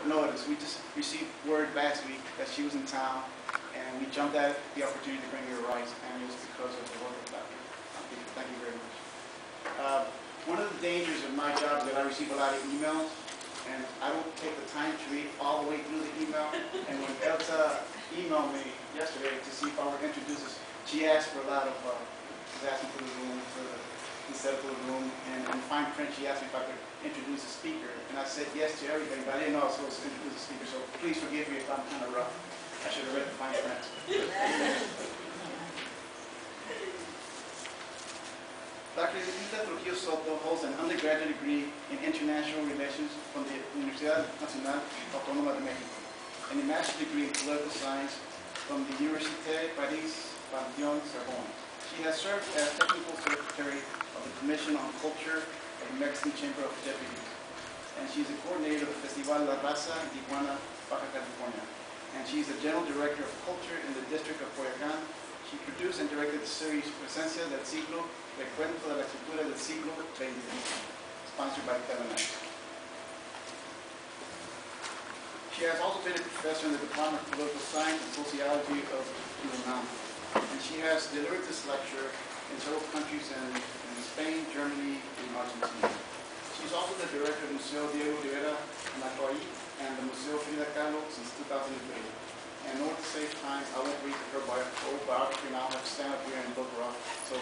notice. We just received word last week that she was in town, and we jumped at the opportunity to bring her rights, and it was because of the work of Dr. Thank you very much. One of the dangers of my job is that I receive a lot of emails, and I don't take the time to read all the way through the email. And when Elsa emailed me yesterday to see if I would introduce us, she asked for a lot of, she's asking for the room, for the setup of the room, and in fine print she asked me if I could introduce a speaker. And I said yes to everything, but I didn't know I was supposed to introduce a speaker, so please forgive me if I'm kind of rough. I should have read the fine print. Dr. Hilda Trujillo Soto holds an undergraduate degree in International Relations from the Universidad Nacional Autónoma de México and a master's degree in Political Science from the Université Paris Pantheon-Sorbonne. She has served as Technical Secretary of the Commission on Culture of the Mexican Chamber of Deputies, and she is the coordinator of the Festival La Raza in Tijuana, Baja California. And she is the General Director of Culture in the District of Coyoacán. She produced and directed the series Presencia del Siglo, Recuento de la Cultura del Siglo XX, sponsored by Telenet. She has also been a professor in the Department of Political Science and Sociology of UNAM. And she has delivered this lecture in several countries in Spain, Germany, and Argentina. She's also the director of the Museo Diego Rivera-Anahuacalli and the Museo Frida Kahlo since 2003. And in order to save time, I won't read her biography now. I have to stand up here and look her up. So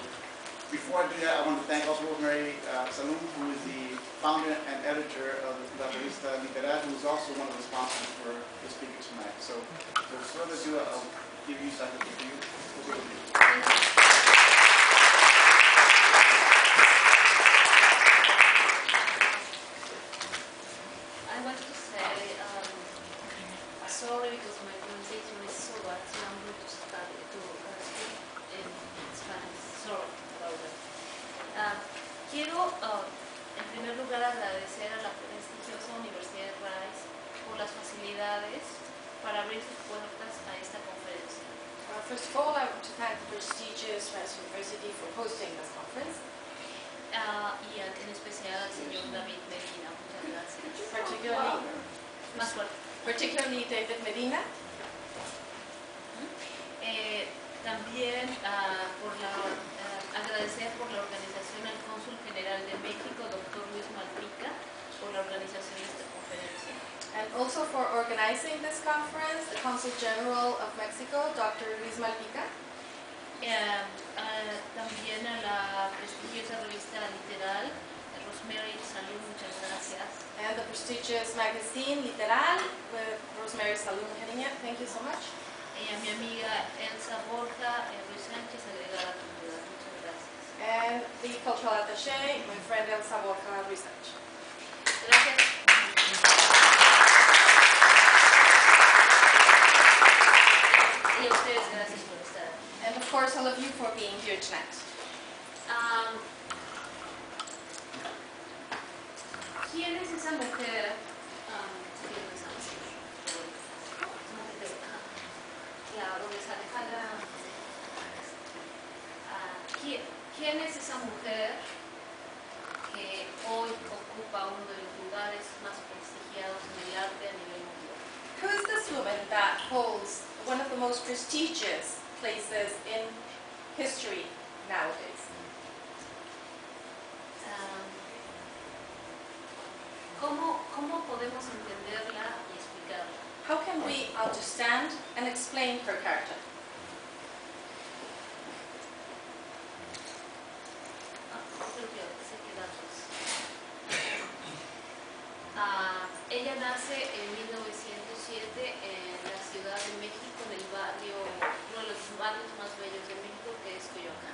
before I do that, I want to thank also Rosemary Salum, who is the founder and editor of La Revista Literal, who is also one of the sponsors for the speaker tonight. So without further ado, I'll give you something to you. I want to say, sorry because my pronunciation is so bad, so I'm going to study to speak in Spanish. Sorry about that. Quiero, en primer lugar, agradecer a la prestigiosa Universidad de Rice por las facilidades para abrir sus puertas a esta conferencia. First of all, I want to thank the prestigious Rice University for hosting this conference. Y en especial al señor David Medina. Muchas gracias. Más fuerte. Particularly David Medina. También agradecer por la organización al Cónsul General de México, Dr. Luis Malpica, por la organización de esta conferencia. And also for organizing this conference, the Consul General of Mexico, Dr. Luis Malpica. También a la prestigiosa revista Literal, Rosemary Salum, muchas gracias. And the prestigious magazine Literal, with Rosemary Salum heading it. Thank you so much. Y a mi amiga Elsa Borja Ruiz Sánchez, agregada cultural. Muchas gracias. And the cultural attaché, my friend Elsa Borja Ruiz Sánchez. Gracias. Y a ustedes, gracias por estar. And of course, all of you for being here tonight. ¿Quién es esa mujer? ¿Quién es esa mujer que hoy ocupa uno de los lugares más prestigiados en el arte a nivel mundial? Who is this woman that holds one of the most prestigious places in history nowadays? ¿Cómo podemos entenderla y explicarla? How can we understand and explain her character? Ella nace en 1907 en la Ciudad de México, en el barrio, uno de los barrios más bellos de México, que es Coyoacán.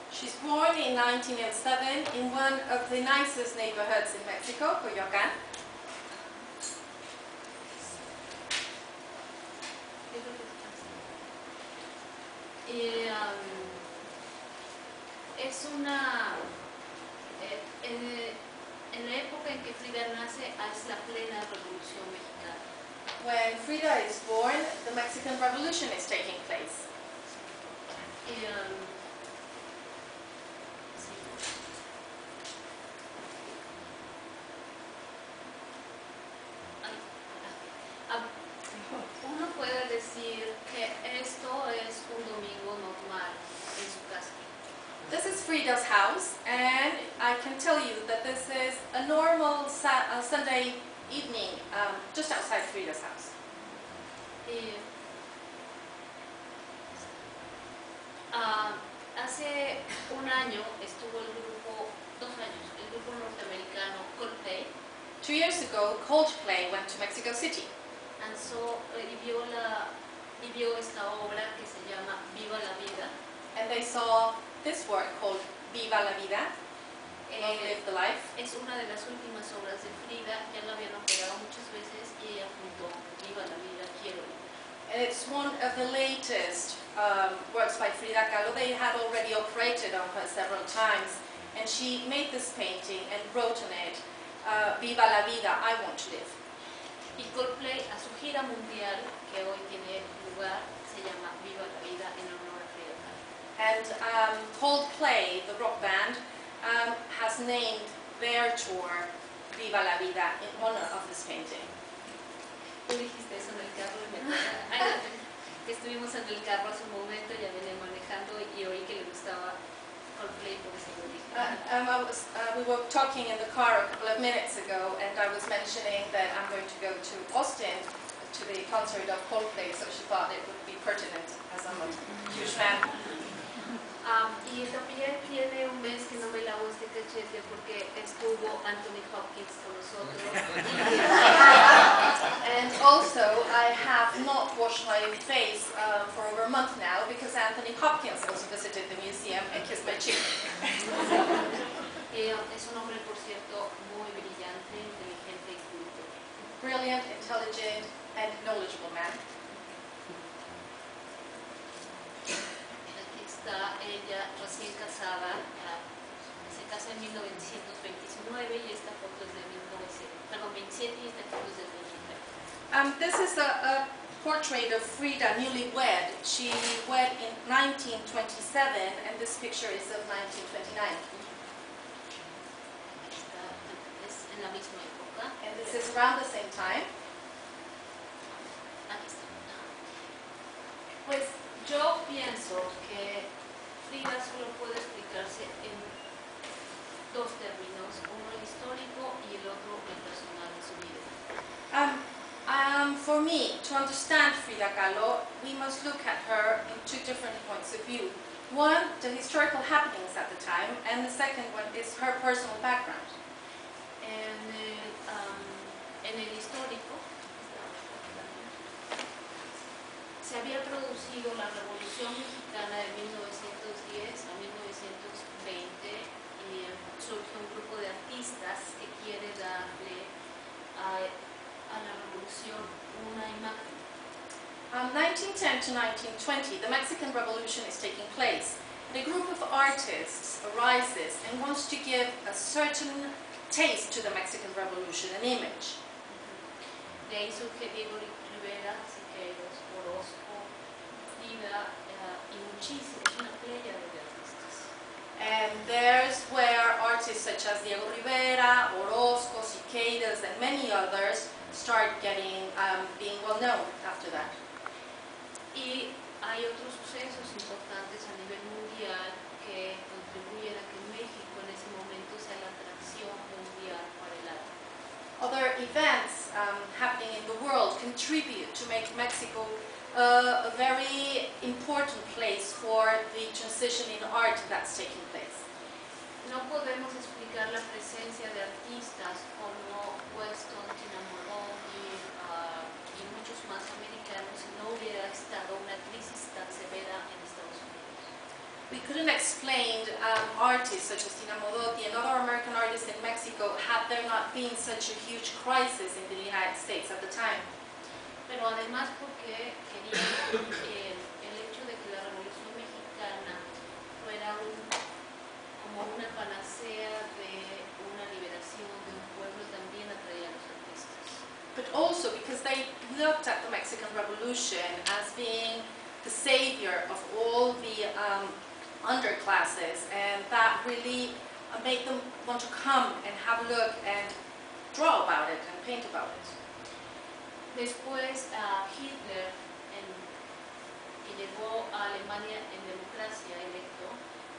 She's born in 1907 in one of the nicest neighborhoods in Mexico, Coyoacán. Es una en la época en que Frida nace es la plena revolución mexicana. When Frida is born, the Mexican Revolution is taking place. Frida's house, and I can tell you that this is a normal Sunday evening just outside Frida's house. Hace un año estuvo el grupo, 2 años, el grupo norteamericano Coldplay. 2 years ago, Coldplay went to Mexico City. And so, y vio esta obra que se llama Viva la Vida. And they saw this work called Viva la Vida, Long Live the Life. Es una de las últimas obras de Frida, ya la habían operado muchas veces y ella apuntó Viva la Vida, quiero. And it's one of the latest works by Frida Kahlo. They had already operated on her several times, and she made this painting and wrote on it, Viva la Vida, I want to live. Y Coldplay, a su gira mundial, que hoy tiene lugar, se llama Viva la Vida en honor a Frida Kahlo. And Coldplay, the rock band, has named their tour Viva la Vida in honor of this painting. Tú dijiste eso en el carro y me acordé que estuvimos en el carro hace un momento, ya venía manejando y oí que le gustaba Coldplay, por eso lo dije. We were talking in the car a couple of minutes ago, and I was mentioning that I'm going to go to Austin to the concert of Coldplay, so she thought it would be pertinent as I'm a huge fan. Y también tiene un mes que no me lavo este cachete porque estuvo Anthony Hopkins con nosotros. And also, I have not washed my face for over a month now because Anthony Hopkins also visited the museum and kissed my cheek. Es un hombre, por cierto, muy brillante, inteligente y culto. Brilliant, intelligent, and knowledgeable man. Está ella recién casada, se casa en 1929 y esta foto es de 27 y esta foto es de 23. This is a portrait of Frida, newlywed. She wed in 1927, and this picture is of 1929. Es en la misma época. And this is around the same time. Aquí está. Pues yo pienso que Frida solo puede explicarse en 2 términos, uno el histórico y el otro el personal de su vida. For me, to understand Frida Kahlo, we must look at her in 2 different points of view. One, the historical happenings at the time, and the second one is her personal background. En el histórico, se había producido la Revolución Mexicana de 1910 a 1920 y surge un grupo de artistas que quiere darle a la revolución una imagen. 1910 to 1920, the Mexican Revolution is taking place. And a group of artists arises and wants to give a certain taste to the Mexican Revolution, an image. De ahí surge Diego Rivera, Siqueiros, Orozco, Frida y muchísimos, una playa de artistas. And there's where artists such as Diego Rivera, Orozco, Siqueiros, and many others start getting being well known after that. Y hay otros sucesos importantes a nivel mundial que contribuyen a que México en ese momento sea la atracción mundial para el arte. Other events happening in the world contribute to make Mexico a very important place for the transition in art that's taking place. No podemos explicar la presencia de artistas como Weston, Tina y muchos más americanos si no hubiera estado una crisis tan severa en Estados Unidos. We couldn't explain artists such as Tina Modotti and other American artists in Mexico had there not been such a huge crisis in the United States at the time. Pero además porque querían el hecho de que la Revolución Mexicana fuera como una panacea de una liberación de un pueblo también atraía a los artistas. But also because they looked at the Mexican Revolution as being the savior of all the underclasses, and that really made them want to come and have a look and draw about it and paint about it. Después Hitler, que llegó a Alemania en democracia electo,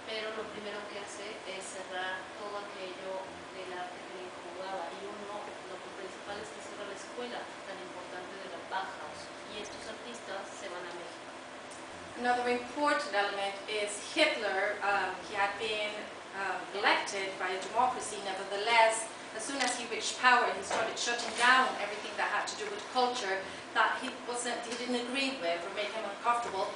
pero lo primero que hace es cerrar todo aquello del arte que le incomodaba, y lo principal es que cierra la escuela tan importante de la Bauhaus, y estos artistas se van a México. Another important element is Hitler. He had been elected by a democracy. Nevertheless, as soon as he reached power, he started shutting down everything that had to do with culture that he didn't agree with or made him uncomfortable,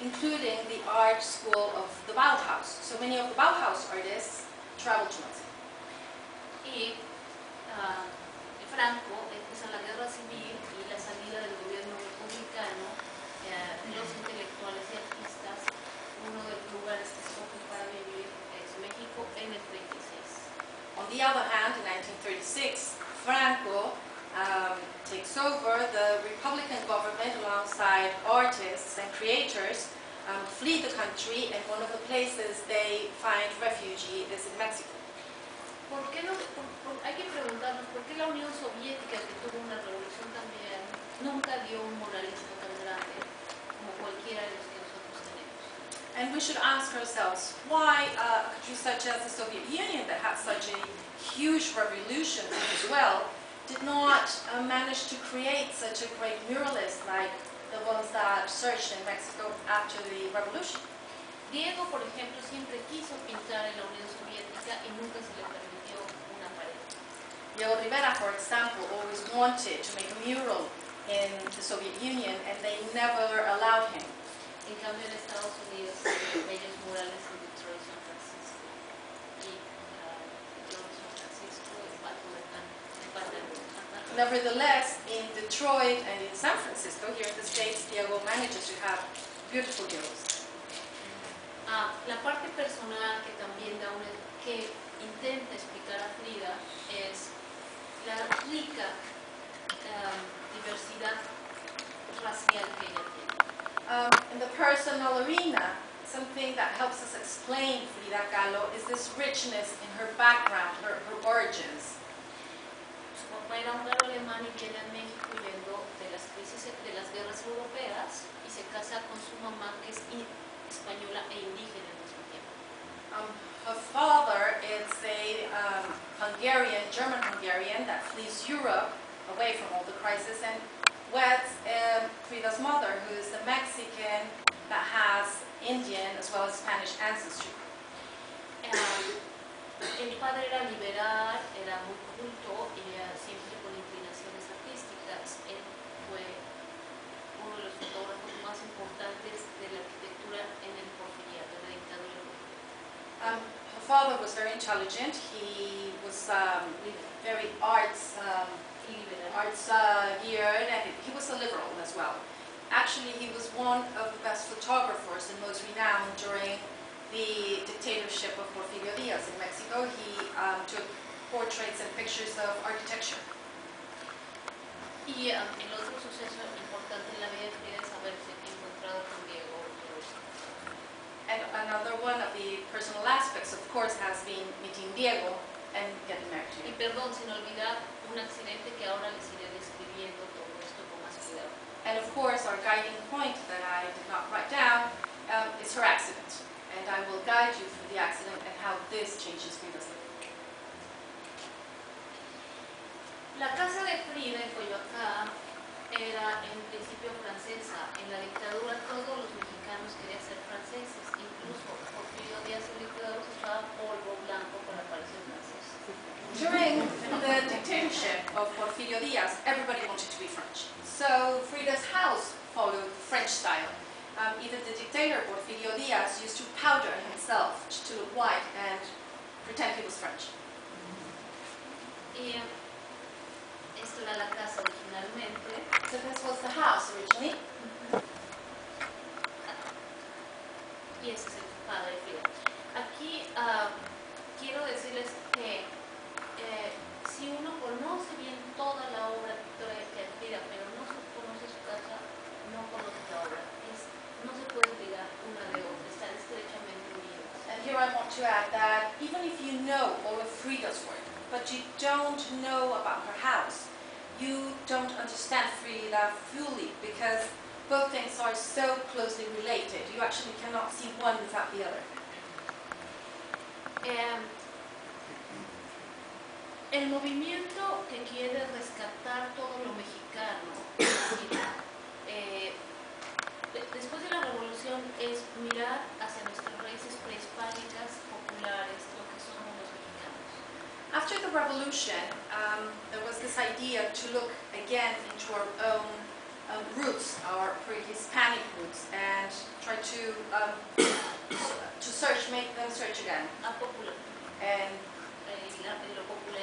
including the art school of the Bauhaus. So many of the Bauhaus artists traveled to Mexico. Y Franco empieza la guerra civil y la salida del gobierno republicano, los intelectuales y artistas. Uno de los lugares que escogen para vivir es México en el 36. On the other hand, in 1936, Franco takes over the Republican government alongside artists and creators, flee the country, and one of the places they find refuge is in Mexico. ¿Por qué hay que preguntarnos por qué la Unión Soviética, que tuvo una revolución también, nunca dio un moralismo tan grande como cualquiera de los que nosotros tenemos? And we should ask ourselves why a country such as the Soviet Union, that had such a huge revolution as well, did not manage to create such a great muralist like the ones that surged in Mexico after the revolution. Diego, por ejemplo, siempre quiso pintar en la Unión Soviética y nunca se le permitió una pared. Diego Rivera, for example, always wanted to make a mural in the Soviet Union, and they never allowed him. En cambio, en Estados Unidos hay bellos murales en Detroit, San Francisco, y Detroit, San Francisco, el Pato de Panamá. Nevertheless, in Detroit and in San Francisco, here in the States, Diego manages to have beautiful murals. La parte personal que también que intenta explicar a Frida es la rica diversidad racial que ella tiene. In the personal arena, something that helps us explain Frida Kahlo is this richness in her background, her origins. Su papá era húngaro alemán y viene a México huyendo de las crisis de las guerras europeas y se casa con su mamá, que es española e indígena al mismo tiempo. Her father is a German-Hungarian that flees Europe away from all the crisis, and weds Frida's mother, who is a Mexican that has Indian as well as Spanish ancestry. El padre era liberal, era muy culto y siempre con inclinaciones artísticas. Él fue uno de los fotógrafos más importantes de la arquitectura en el porfiriato, en la dictadura. Her father was very intelligent. He was very arts geared, and he was a liberal as well. Actually, he was one of the best photographers and most renowned during the dictatorship of Porfirio Díaz in Mexico. He took portraits and pictures of architecture. Y el otro suceso importante en la vida de Frida es haberse encontrado con Diego. And another one of the personal aspects, of course, has been meeting Diego and getting married to Y him. perdón, sin olvidar un accidente que ahora les iré describiendo todo esto con más cuidado. And of course, our guiding point that I did not write down is her accident. And I will guide you through the accident and how this changes Frida's life. La casa de Frida en Coyoacán era en principio francesa. En la dictadura todos los mexicanos querían ser franceses. Incluso Porfirio Díaz, el dictador, usaba polvo blanco para parecer francés. During the dictatorship of Porfirio Díaz, everybody wanted to be French. So Frida's house followed French style. Even the dictator, Porfirio Díaz, used to powder himself to look white and pretend he was French. Y esta era la casa originalmente. So this was the house originally. Y ese es el padre de Frida. Aquí quiero decirles que si uno conoce bien toda la obra de Frida, pero no conoce su casa, no conoce la obra. No se puede ligar una de otra, están estrechamente unidas. And here I want to add that even if you know all of Frida's work, but you don't know about her house, you don't understand Frida fully, because both things are so closely related. You actually cannot see one without the other. El movimiento que quiere rescatar todo lo mexicano, es decir, después de la revolución, es mirar hacia nuestras raíces prehispánicas, populares, lo que somos los mexicanos. After the revolution, there was this idea to look again into our own roots, our pre-Hispanic roots, and try to search, make them search again. A popular, And lo popular.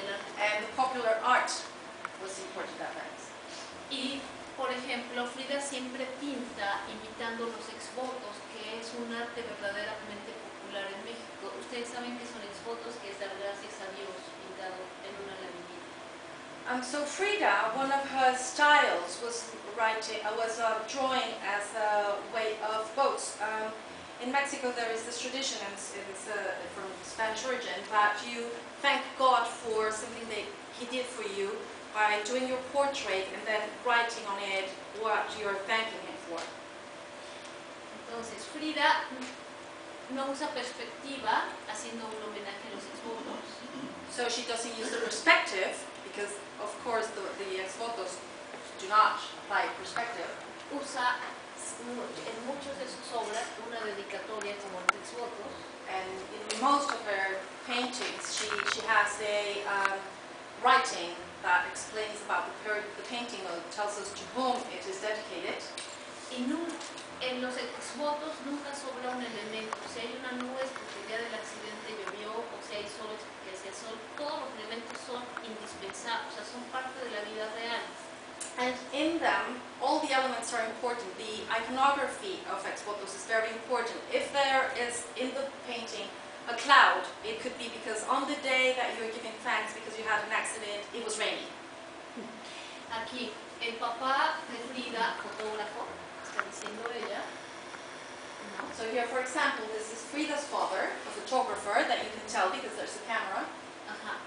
the popular art was important at that. Y, por ejemplo, Frida siempre pinta imitando los exvotos, que es un arte verdaderamente popular en México. Ustedes saben que son exvotos, que es dar gracias a Dios pintado en una laminita. So Frida, one of her styles was drawing as a way of boats. In Mexico, there is this tradition, and it's from Spanish origin, that you thank God for something that He did for you by doing your portrait and then writing on it what you're thanking Him for. Entonces, Frida no usa perspectiva, haciendo un homenaje a los exvotos. So she doesn't use the perspective, because of course the ex-votos do not apply perspective. Usa en muchas de sus obras una dedicatoria como los exvotos. And in most of her paintings, she has a writing that explains about the painting, or tells us to whom it is dedicated. Y en los exvotos nunca sobra un elemento. Si hay una nube es porque el día del accidente llovió, o si hay sol es porque hacía sol. Todos los elementos son indispensables, o sea, son parte de la vida real. And in them, all the elements are important. The iconography of ex-votos is very important. If there is in the painting a cloud, it could be because on the day that you're giving thanks because you had an accident, it was raining. Aquí, el papá de Frida, fotógrafo, está diciendo ella. No. So here, for example, this is Frida's father, a photographer, that you can tell because there's a camera. Ajá,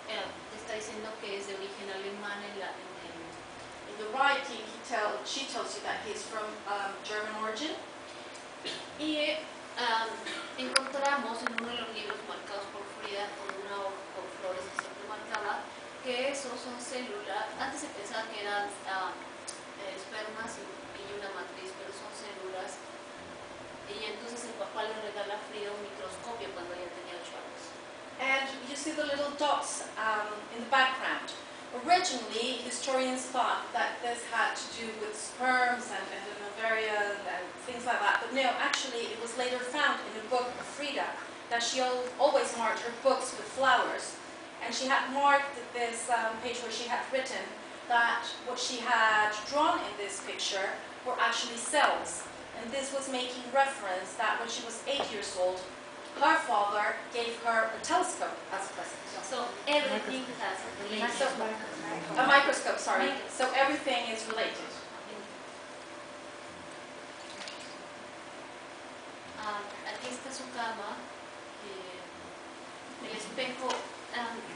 está diciendo que es de origen alemán In the writing, she tells you that he's from German origin. Y encontramos en uno de los libros marcados por Frida con una hoja con flores que siempre marcaba que esos son células. Antes se pensaba que eran espermas y una matriz, pero son células. Y entonces el papá le regala a Frida un microscopio cuando ella tenía 8 años. And you see the little dots in the background. Originally, historians thought that this had to do with sperms and ovarian and things like that. But no, actually, it was later found in a book of Frida that she always marked her books with flowers. And she had marked this page where she had written that what she had drawn in this picture were actually cells. And this was making reference that when she was 8 years old, her father gave her a telescope as a present. So everything has a relation. A microscope, sorry. So everything is related. Aquí está su cama. El espejo.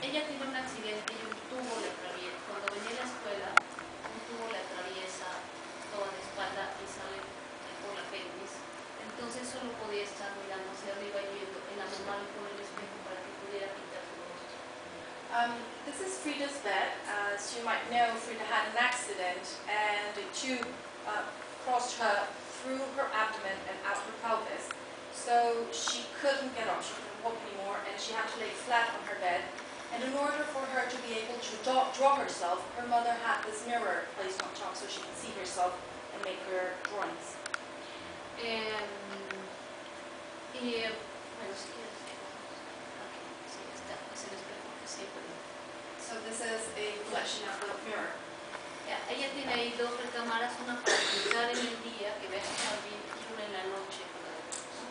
Ella tiene un accidente y un tubo le atraviesa. Cuando venía a la escuela, un tubo le atraviesa toda la espalda y sale por la pelvis. Entonces solo podía estar mirando hacia arriba y viendo. En la mamá le pone el espejo para que pudiera pintar su rostro. This is Frida's bed. As you might know, Frida had an accident and a tube crossed her through her abdomen and out her pelvis. So she couldn't get up, she couldn't walk anymore, and she had to lay flat on her bed. And in order for her to be able to draw herself, her mother had this mirror placed on top so she could see herself and make her drawings. Bueno, si quieres, aquí, sí, está, es el espejo que siempre. So this is a reflection of the mirror. Ella tiene ahí dos recámaras, una para pintar en el día, que ve a su jardín, y una en la noche.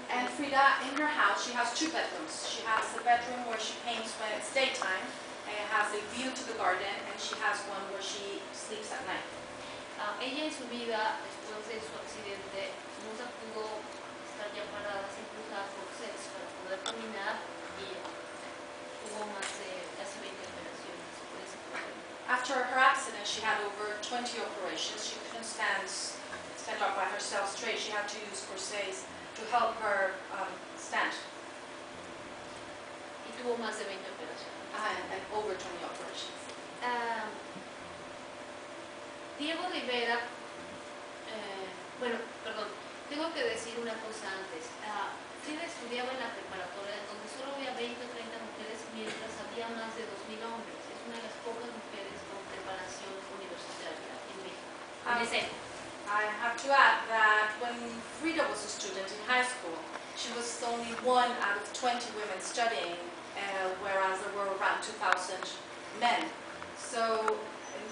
And Frida, in her house, she has 2 bedrooms. She has a bedroom where she paints when it's daytime, and it has a view to the garden, and she has one where she sleeps at night. Ella en su vida, después de su accidente, nunca pudo estar ya parada, siempre usaba corsets para poder caminar y tuvo más de casi 20 operaciones por ese problema. After her accident, she had over 20 operations. She couldn't stand up by herself straight. She had to use corsets to help her stand. Y tuvo más de 20 operaciones. and over 20 operations. Diego Rivera, bueno, perdón, tengo que decir una cosa antes. Frida estudiaba en la preparatoria donde solo había 20 o 30 mujeres mientras había más de 2.000 hombres. Es una de las pocas mujeres con preparación universitaria en México. En esa época. I have to add that when Frida was a student in high school, she was only 1 out of 20 women studying, whereas there were around 2,000 men. So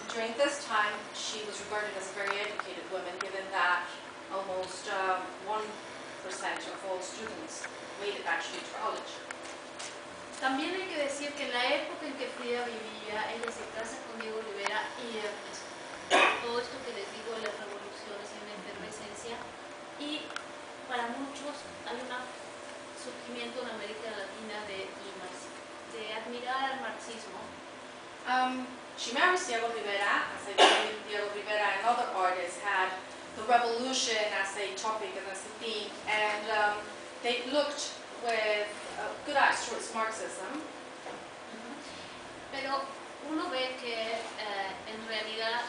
during this time, she was regarded as a very educated woman, given that almost 1% of all students made it actually to college. También hay que decir que en la época en que Frida vivía, ella se casa con Diego Rivera y todo esto que les digo de las revoluciones y una efervescencia, y para muchos hay un surgimiento en América Latina de admirar al marxismo. She marries Diego Rivera. As I believe Diego Rivera and other artists had the revolution as a topic and as a theme, and they looked with good eyes towards Marxism. Pero uno ve que en realidad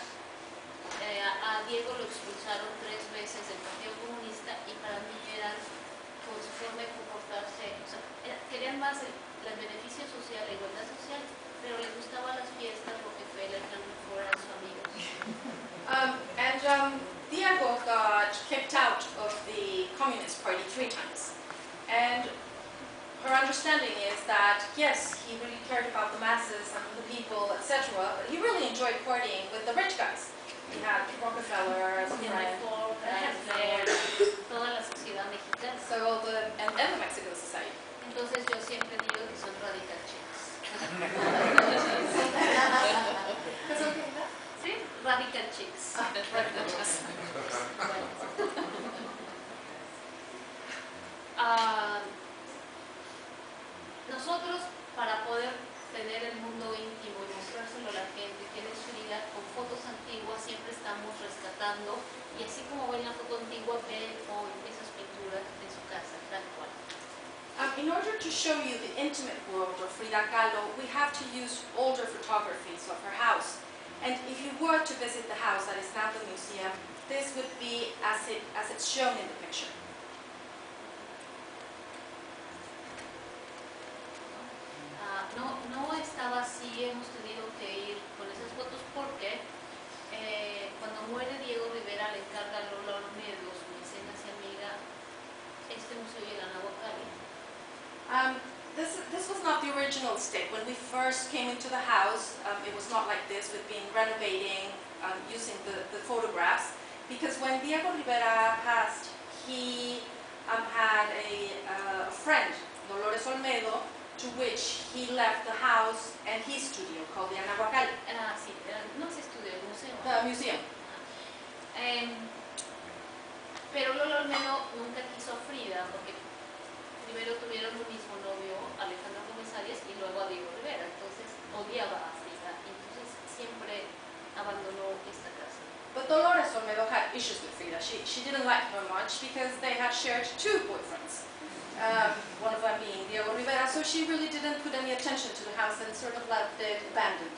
a Diego lo expulsaron 3 veces del Partido Comunista y para mí eran con su forma de comportarse, o sea, querían más el beneficio social, la igualdad social, pero les gustaban las fiestas, Rockefeller, Ford, eran sus amigos. Diego got kicked out of the Communist Party 3 times. And her understanding is that, yes, he really cared about the masses and the people, etc., but he really enjoyed partying with the rich guys. He had Rockefeller as a friend, Toda la sociedad mexicana. so and the Mexican society. Entonces yo siempre digo que son radical chicks. Sí, radical chicks. Nosotros, para poder tener el mundo íntimo y mostrárselo a la gente, quién es Frida, con fotos antiguas siempre estamos rescatando, y así como ven la foto antigua, ven hoy esas pinturas en su casa, tal cual. In order to show you the intimate world of Frida Kahlo, we have to use older photographies of her house. And if you were to visit the house that is now the museum, this would be as it's shown in the picture. No estaba así, hemos tenido que ir con esas fotos porque cuando muere Diego Rivera le encarga a Lola Olmedo, su mecenas y amiga, este museo y el Anahuacalli. This was not the original state. When we first came into the house, it was not like this. We've been renovating using the photographs, because when Diego Rivera passed, he had a friend, Dolores Olmedo, to which he left the house and his studio called the Anahuacalli. Sí, no es estudio, el museo. The museum. Pero Lola Olmedo nunca quiso a Frida porque primero tuvieron un mismo novio, Alejandro Gómez Arias, y luego a Diego Rivera. Entonces odiaba a Frida y entonces siempre abandonó esta casa. But Dolores Olmedo had issues with Frida. She didn't like her much because they had shared 2 boyfriends. One of them being Diego Rivera, so she really didn't put any attention to the house and sort of left it abandoned.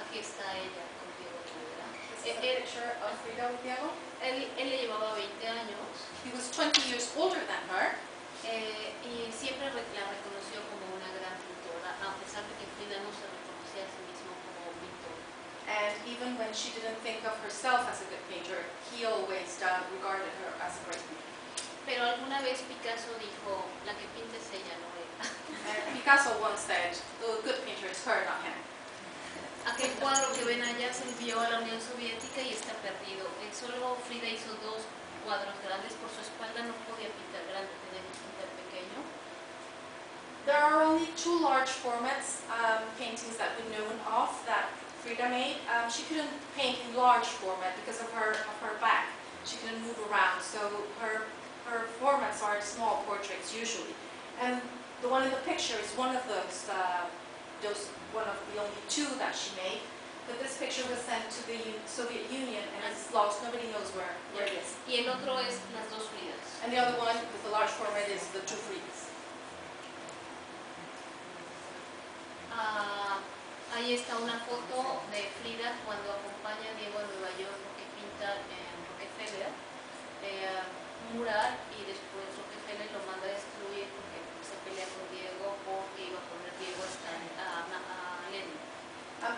Aquí está ella con Diego Rivera. This is a picture of Frida with Diego. Él le llevaba 20 años. He was 20 years older than her. Y siempre la reconoció como una gran pintora, a pesar de que Frida no se reconocía a sí mismo como pintora. And even when she didn't think of herself as a good painter, he always regarded her as a great painter. Pero alguna vez Picasso dijo, la que pinta es ella, no él. Picasso once said, the good painter is her, not him. Aquel cuadro que ven allá se envió a la Unión Soviética y está perdido. Solo Frida hizo 2 cuadros grandes, por su espalda no podía pintar grande, tenía que pintar pequeño. There are only 2 large formats paintings that we know of that Frida made. She couldn't paint in large format because of her back. She couldn't move around, so her formats are small portraits usually. And the one in the picture is one of those one of the only 2 that she made. But this picture picture was sent to the Soviet Union and it's lost. Nobody knows where it is. Y el otro es las dos Fridas. And the other one, with the large format, is the two Fridas. Ahí está una foto de Frida cuando acompaña a Diego a Nueva York porque pinta en Rockefeller un mural y después Rockefeller lo manda a destruir porque se pelea con Diego porque iba a poner Diego a Lenin.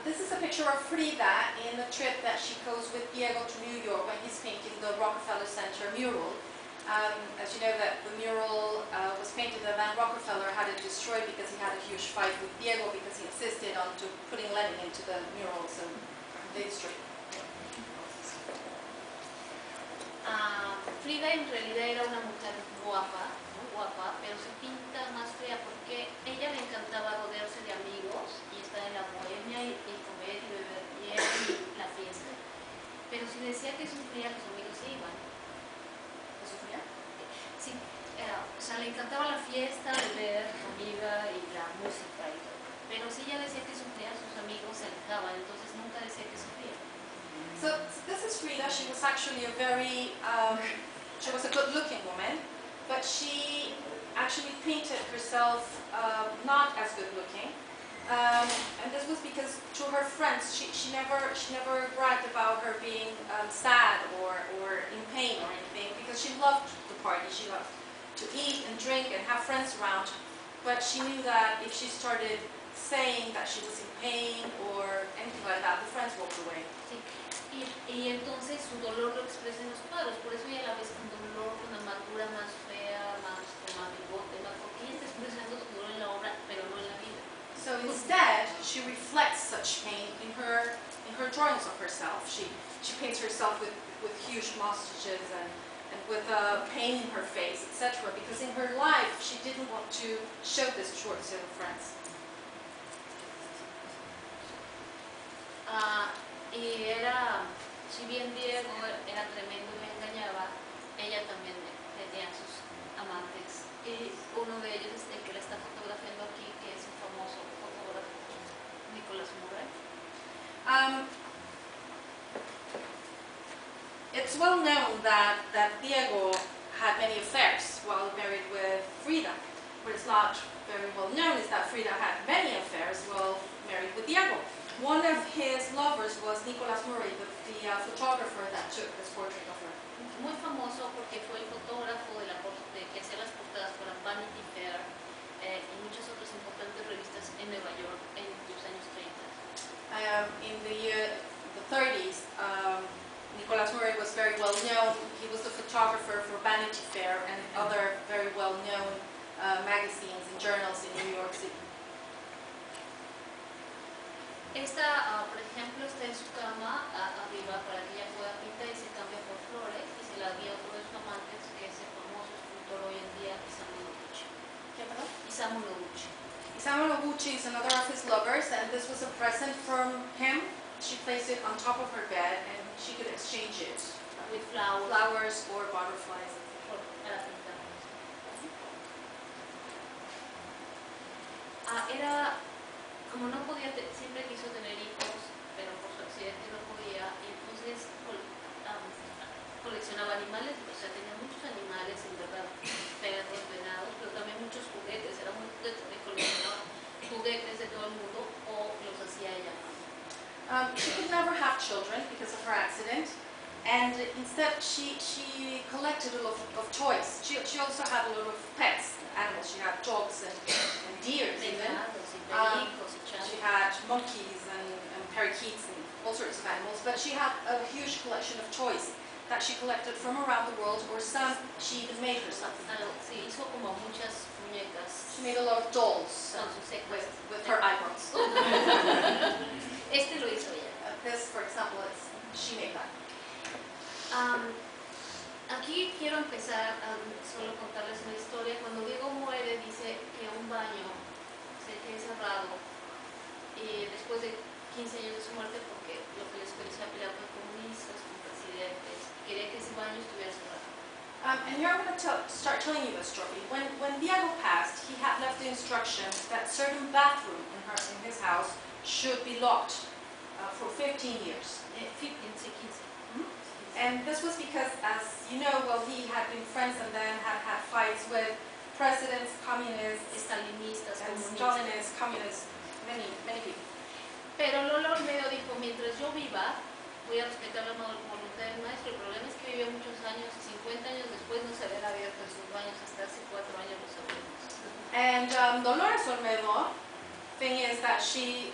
This is a picture of Frida in the trip that she goes with Diego to New York when he's painting the Rockefeller Center mural. As you know, that the mural was painted and then Rockefeller had it destroyed because he had a huge fight with Diego because he insisted on putting Lenin into the mural, so they destroyed it. Frida en realidad era una mujer guapa, muy guapa, pero se pinta más fea porque ella le encantaba rodearse de amigos y estar en la bohemia y comer y beber bien y la fiesta. Pero si decía que sufría, los amigos se iban. ¿Sofía? Sí, o sea, le encantaba la fiesta, beber, comida y la música y todo. Pero si ella decía que sufría, sus amigos se alejaban, entonces nunca decía que sufría. So this is Frida. She was actually a very, she was a good-looking woman, but she actually painted herself not as good-looking. And this was because to her friends, she never bragged about her being sad or in pain or anything, because she loved the party. She loved to eat and drink and have friends around. But she knew that if she started saying that she was in pain or anything like that, the friends walked away. Sí. Y entonces su dolor lo expresa en los cuadros, por eso ella la ves con dolor, con amargura más fea, más bigote, más, porque ella está expresando su dolor en la obra, pero no en la vida. So instead, she reflects such pain in her drawings of herself. She paints herself with huge mustaches and with pain in her face, etc. Because in her life, she didn't want to show this towards her friends. Y era, si bien Diego era tremendo y me engañaba, ella también tenía sus amantes. Y uno de ellos es el que la está fotografiando aquí, que es un famoso fotógrafo, Nicolás Murray. It's well known that Diego had many affairs while married with Frida. What is not very well known is that Frida had many affairs while married with Diego. One of his lovers was Nicolás Murray, the photographer that took this portrait of her. Muy famoso porque fue el fotógrafo de que hacía las portadas para Vanity Fair y muchas otras importantes revistas en Nueva York en los años 30. In the 30s, Nicolás Murray was very well known. He was the photographer for Vanity Fair and other very well known magazines and journals in New York City. Esta, por ejemplo, está en su cama arriba para que ella pueda pintar y se cambia por flores y se la dio a otro de sus amantes, que es el famoso escultor hoy en día, Isamu Noguchi. Isamu Noguchi is another of his lovers, and this was a present from him. She placed it on top of her bed and she could exchange it with flowers or butterflies. Para pintar. Era, como no podía, siempre quiso tener hijos, pero por su accidente no podía, y entonces coleccionaba animales, o sea, tenía muchos animales, en verdad, perros, venados, pero también muchos juguetes, era muy juguete, coleccionaba juguetes de todo el mundo o los hacía ella. She could never have children because of her accident, and instead she collected a lot of toys. She also had a lot of pets, animals. She had dogs and deer even. She had monkeys and parakeets and all sorts of animals, but she had a huge collection of toys that she collected from around the world, or some she even made herself. Sí, hizo como muchas muñecas. She made a lot of dolls with her eyebrows. Este lo hizo ella. This, for example, she made that. Aquí quiero empezar a solo contarles una historia. Cuando Diego muere, dice que un baño se quede cerrado y después de 15 años de su muerte, porque lo que les parecía pelear con comunistas, con presidentes, quería que ese baño estuviera cerrado. And here I'm going to start telling you a story. When Diego passed, he had left the instructions that certain bathroom in his house should be locked for 15 years. 15, sí, 15. And this was because, as you know, well, he had been friends and then had had fights with presidents, communists, Estalinistas, and comunistas. Stalinists, communists, many people. Pero Lola Olmedo dijo, mientras yo viva, voy a respetar la voluntad del maestro. El problema es que vivió muchos años, 50 años después no se habían abierto sus baños, hasta hace 4 años los abrimos. And Dolores Olmedo, thing is that she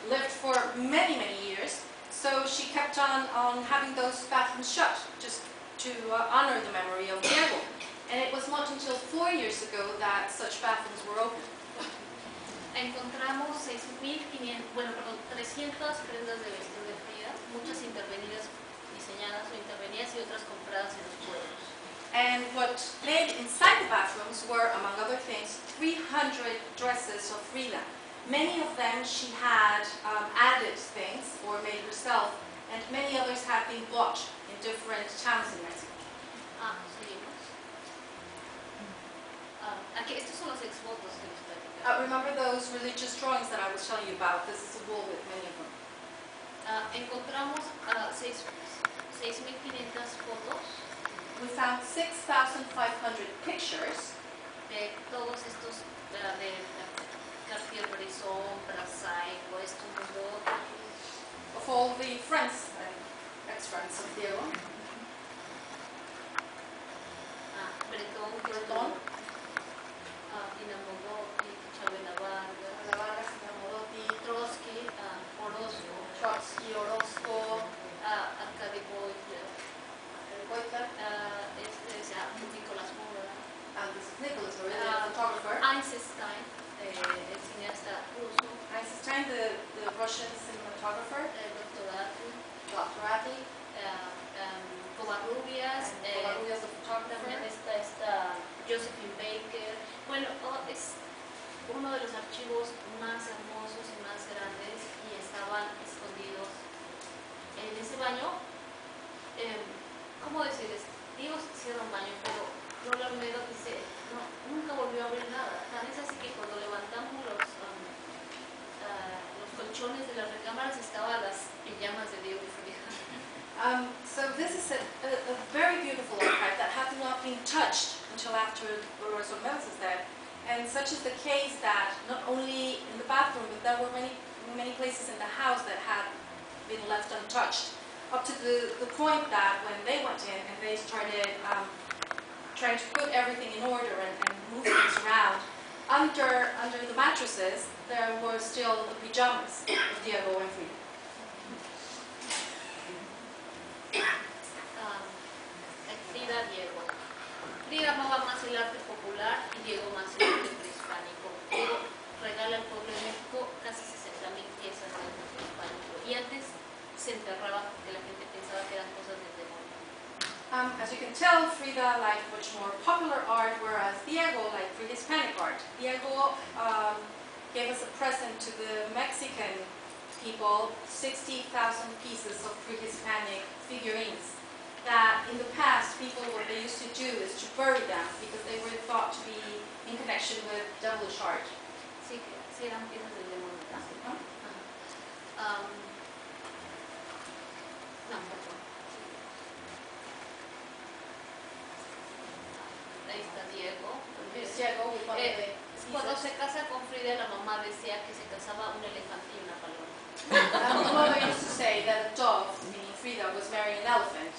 lived for many years, so she kept on having those bathrooms shut, just to honor the memory of Diego. And it was not until 4 years ago that such bathrooms were opened. Encontramos 300 prendas de vestir de Frida, muchas intervenidas, diseñadas o intervenidas y otras compradas en los pueblos. And what made inside the bathrooms were, among other things, 300 dresses of Frida. Many of them she had added things or made herself, and many others had been bought in different towns in Mexico. Seguimos. Aquí, estos son los exvotos que les platicaba. Remember those religious drawings that I was telling you about? This is a wall with many of them. Encontramos 6.500 fotos We found 6,500 pictures de todos estos, de Cartier-Bresson, Brassai, esto, of all the friends and ex-friends of Diego. Breton, Inamodotti, Chávez-Navarga, Trotsky, Orozco, Arcadi Goiter, Nicolás Mora, And this is Nicholas, a photographer. Einstein, el cineasta ruso, Einstein, the Russian cinematographer. Dr. Ati, Covarrubias, Covarrubias, the photographer. también está Josephine Baker. Bueno, es uno de los archivos más hermosos y más grandes y estaban escondidos en ese baño. ¿Cómo decirles? Digo, cierra un baño, pero Lola Olmedo dice, no, nunca volvió a abrir nada. Tan es así que cuando levantamos los colchones de las recámaras estaban las pijamas de Diego y Frida. So this is a very beautiful archive that had not been touched until after Dolores Olmedo is dead. And such is the case that not only in the bathroom, but there were many places in the house that had been left untouched. Up to the point that when they went in and they started trying to put everything in order and move things around, under the mattresses there were still the pajamas of Diego and Frida. Frida, Diego. Frida amaba más el arte popular y Diego más el arte prehispánico. Diego regala al pueblo de México casi 60,000 piezas de arte prehispánico y antes se enterraba porque la gente pensaba que eran cosas del demonio. As you can tell, Frida liked much more popular art, whereas Diego liked pre-Hispanic art. Diego gave us a present to the Mexican people, 60,000 pieces of pre-Hispanic figurines. That in the past, people, what they used to do is to bury them because they were thought to be in connection with devilish art. Sí, sí eran piezas del demonio. No, perdón. Ahí está Diego. Diego with one of the Cuando se casa con Frida, la mamá decía que se casaba un elefante y una paloma. My mother used to say that a dove, meaning Frida, was marrying an elephant.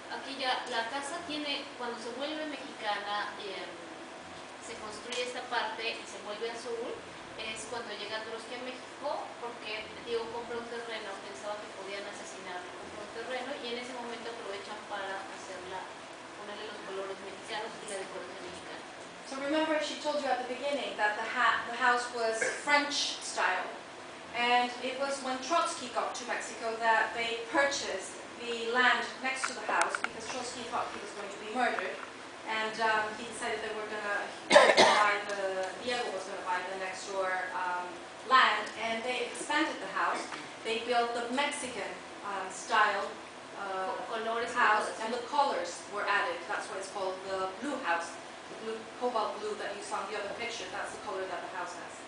Aquí ya la casa tiene, cuando se vuelve mexicana, se construye esta parte y se vuelve azul, es cuando llega Trotsky a México, porque Diego compra un terreno, pensaba que podían asesinarlo, compra un terreno y en ese momento aprovechan para ponerle los colores mexicanos y la decoración mexicana. So remember, she told you at the beginning that the house was French style, and it was when Trotsky got to Mexico that they purchased the land next to the house because Trotsky thought he was going to be murdered, and he decided they were going to Diego was going to buy the next door land, and they expanded the house. They built the Mexican style Colores y house, decoración. and the colors were added. That's why it's called the blue house. The blue, cobalt blue that you saw in the other picture, that's the color that the house has.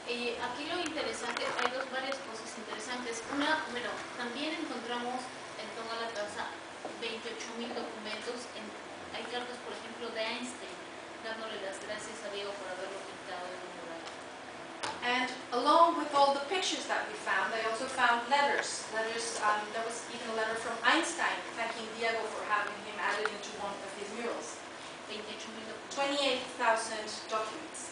Y aquí lo interesante, hay varias cosas interesantes. Una, bueno, también encontramos en toda la casa 28,000 documentos. Hay cartas, por ejemplo, de Einstein, dándole las gracias a Diego por haberlo pintado en un mural. And along with all the pictures that we found, they also found letters. There was even a letter from Einstein thanking Diego for having him added into one of his murals. 28,000 documentos. 28,000 documents.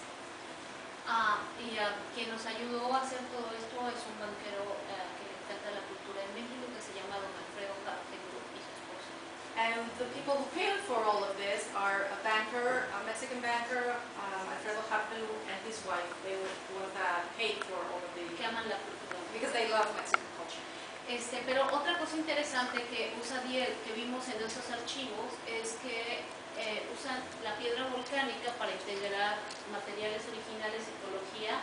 Quien nos ayudó a hacer todo esto es un banquero que le encanta la cultura en México, que se llama don Alfredo Kahlo y su esposa. And the people who paid for all of this are a banker, a Mexican banker, Alfredo Kahlo, and his wife. They were the ones that paid for all of the... Que aman la cultura. Because they love Mexican culture. Pero otra cosa interesante que usa Diel, que vimos en esos archivos, es que usan la piedra volcánica para integrar materiales originales, ecología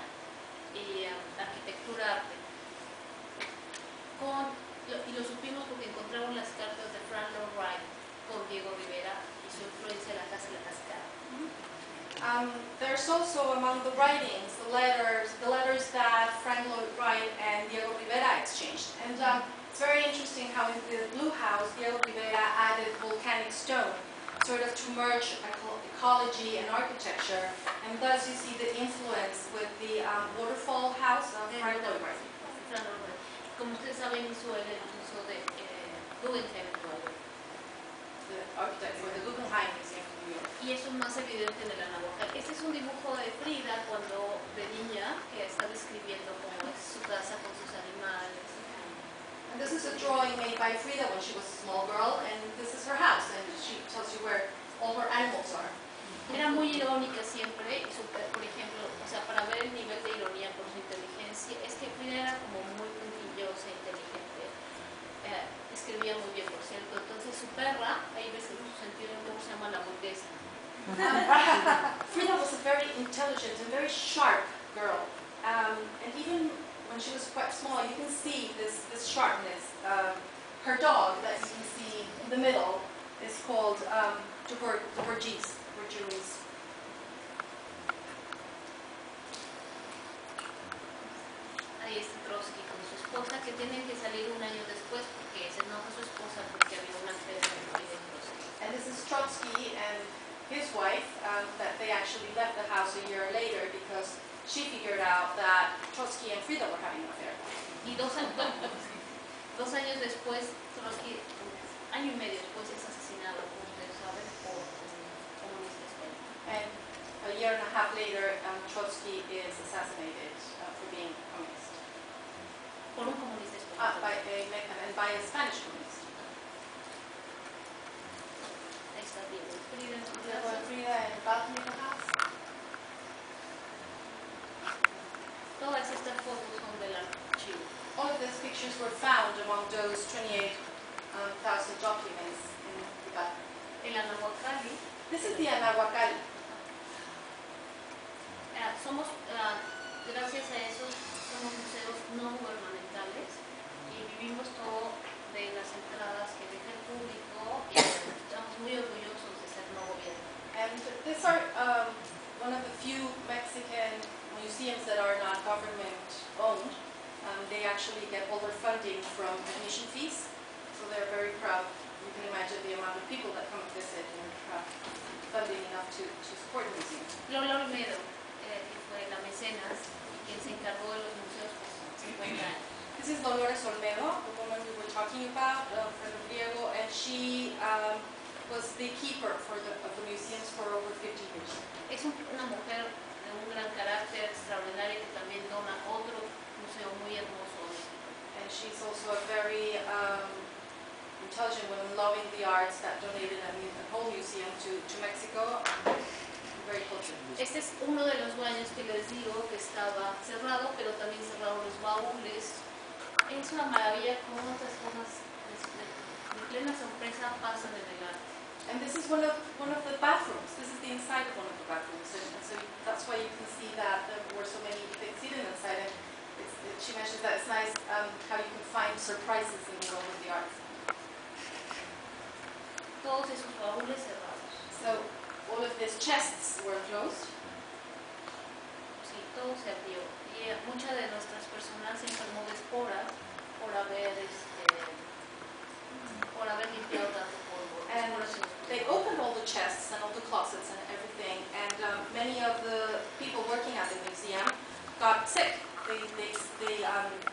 y arquitectura, arte. Y lo supimos porque encontramos las cartas de Frank Lloyd Wright con Diego Rivera y su influencia en la casa de la cascada. There's also among the writings, the letters that Frank Lloyd Wright and Diego Rivera exchanged. And it's very interesting how in the blue house, Diego Rivera added volcanic stone, sort of to merge ecology and architecture. And thus you see the influence with the waterfall house of Frank Lloyd Wright. Como ustedes saben, hizo el uso de Guggenheim en Nueva York. The architect for the Guggenheim Museum in New York. Y eso es más evidente en el Anahuacalli. Este es un dibujo de Frida cuando de niña, que está describiendo cómo es su casa con sus animales. And this is a drawing made by Frida when she was a small girl, and this is her house, and she tells you where all her animals are. Era muy irónica siempre, por ejemplo, o sea, para ver el nivel de ironía por su inteligencia, es que Frida era como muy puntillosa, inteligente, escribía muy bien, por cierto. Entonces su perra, ahí ves en su sentido de humor, se llama la hamburguesa. Frida was a very intelligent and very sharp girl, and even when she was quite small, you can see this sharpness. Her dog that you can see in the middle is called the Burgese. Ahí está Trotsky con su esposa, que tienen que salir un año después porque se enoja su esposa porque había una feria de Frida y Trotsky. And this is Trotsky and his wife, that they actually left the house a year later because she figured out that Trotsky and Frida were having an affair. Y 2 años después, Trotsky, año y medio después, es asesinado, como ustedes saben, por un comunista español. And a year and a half later, Trotsky is assassinated for being communist. Por un comunista español. By a Spanish communist. Ahí está Diego Frida. Frida and the balcony of the house. Todas estas fotos son del archivo. All of these pictures were found among those 28,000 documents in the balcony. El Anahuacalli. This is the Anahuacalli. Gracias a eso, somos museos no gubernamentales y vivimos todo de las entradas que deja el público y estamos muy orgullosos de ser no gobierno. And these are one of the few Mexican museums that are not government owned. They actually get all their funding from admission fees, so they're very proud. You can imagine the amount of people that come and visit and funding enough to support the museum. Lola Olmedo, que fue la mecenas y quien se encargó de los museos por 50 años. This is Dolores Olmedo, the woman we were talking about, from Diego, and she was the keeper of the museums for over 50 years. Es una mujer de un gran carácter extraordinario que también dona otro museo muy hermoso. And she's also a very intelligent woman, loving the arts, that donated a whole museum to Mexico. Very cultured. Este es uno de los baños que les digo que estaba cerrado, pero también cerraron los baúles. Es una maravilla cómo otras cosas de plena sorpresa pasan en el arte. And this is one of the bathrooms. This is the inside of one of the bathrooms, and so that's why you can see that there were so many things hidden inside. And she mentions that it's nice how you can find surprises in the world of the arts. todos esos baúles cerrados. So all of these chests were closed. Sí, todo se abrió. Y mucha de nuestras personas se enfermó de esporas por haber limpiado tanto polvo. And they opened all the chests and all the closets and everything, and many of the people working at the museum got sick. They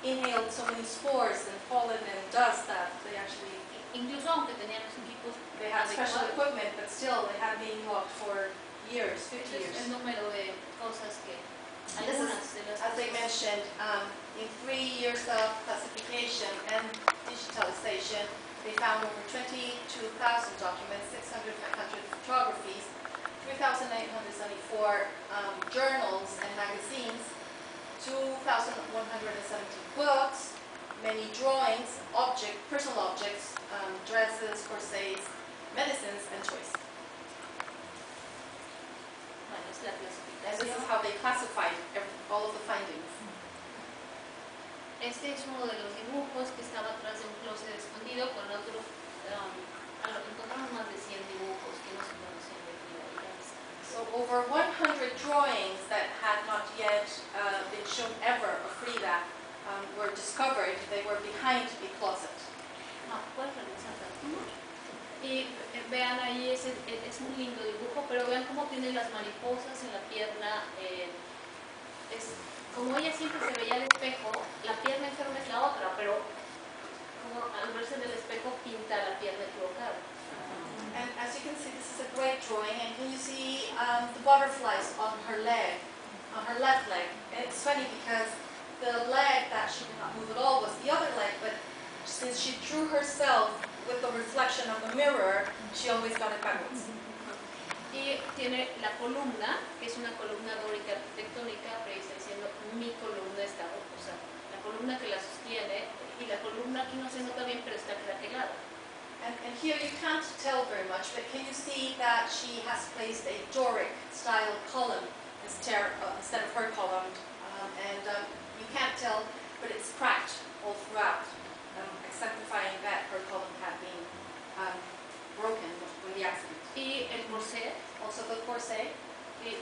inhaled so many spores and pollen and dust that they actually... Incluso aunque tenían los equipos They had special adecuados, equipment, but still they had been locked for years, 50 ese es years. el número de cosas que And this is, algunas de las as they cosas- mentioned, in 3 years of classification and digitalization, they found over 22,000 documents, 600 photographies, 3,874 journals and magazines, 2,170 books, many drawings, personal objects, dresses, corsets, medicines, and toys. Bueno, es la And this clasificación. is how they classified all of the findings. Este es uno de los dibujos que estaba atrás de un closet escondido con otros. Encontramos más de 100 dibujos que no se conocían de Frida y ya están. So over 100 drawings that had not yet been shown ever of Frida were discovered. They were behind the closet. Puedes regresar tanto. Y vean ahí, es un lindo dibujo, pero vean cómo tiene las mariposas en la pierna. Como ella siempre se veía al espejo, la pierna enferma es la otra, pero como al verse en el espejo pinta la pierna equivocada. And as you can see, this is a great drawing. And can you see the butterflies on her leg, on her left leg? And it's funny because the leg that she did not move at all was the other leg, but since she drew herself with the reflection of the mirror, she always got it backwards. Y tiene la columna, que es una columna dórica arquitectónica, pero está diciendo mi columna está, o sea, la columna que la sostiene, y la columna aquí no se nota bien, pero está craquelada. And here you can't tell very much, but can you see that she has placed a Doric style column instead of her column? You can't tell, but it's cracked all throughout, exemplifying that her column had been broken with the accident. Y el corset, Also the corset,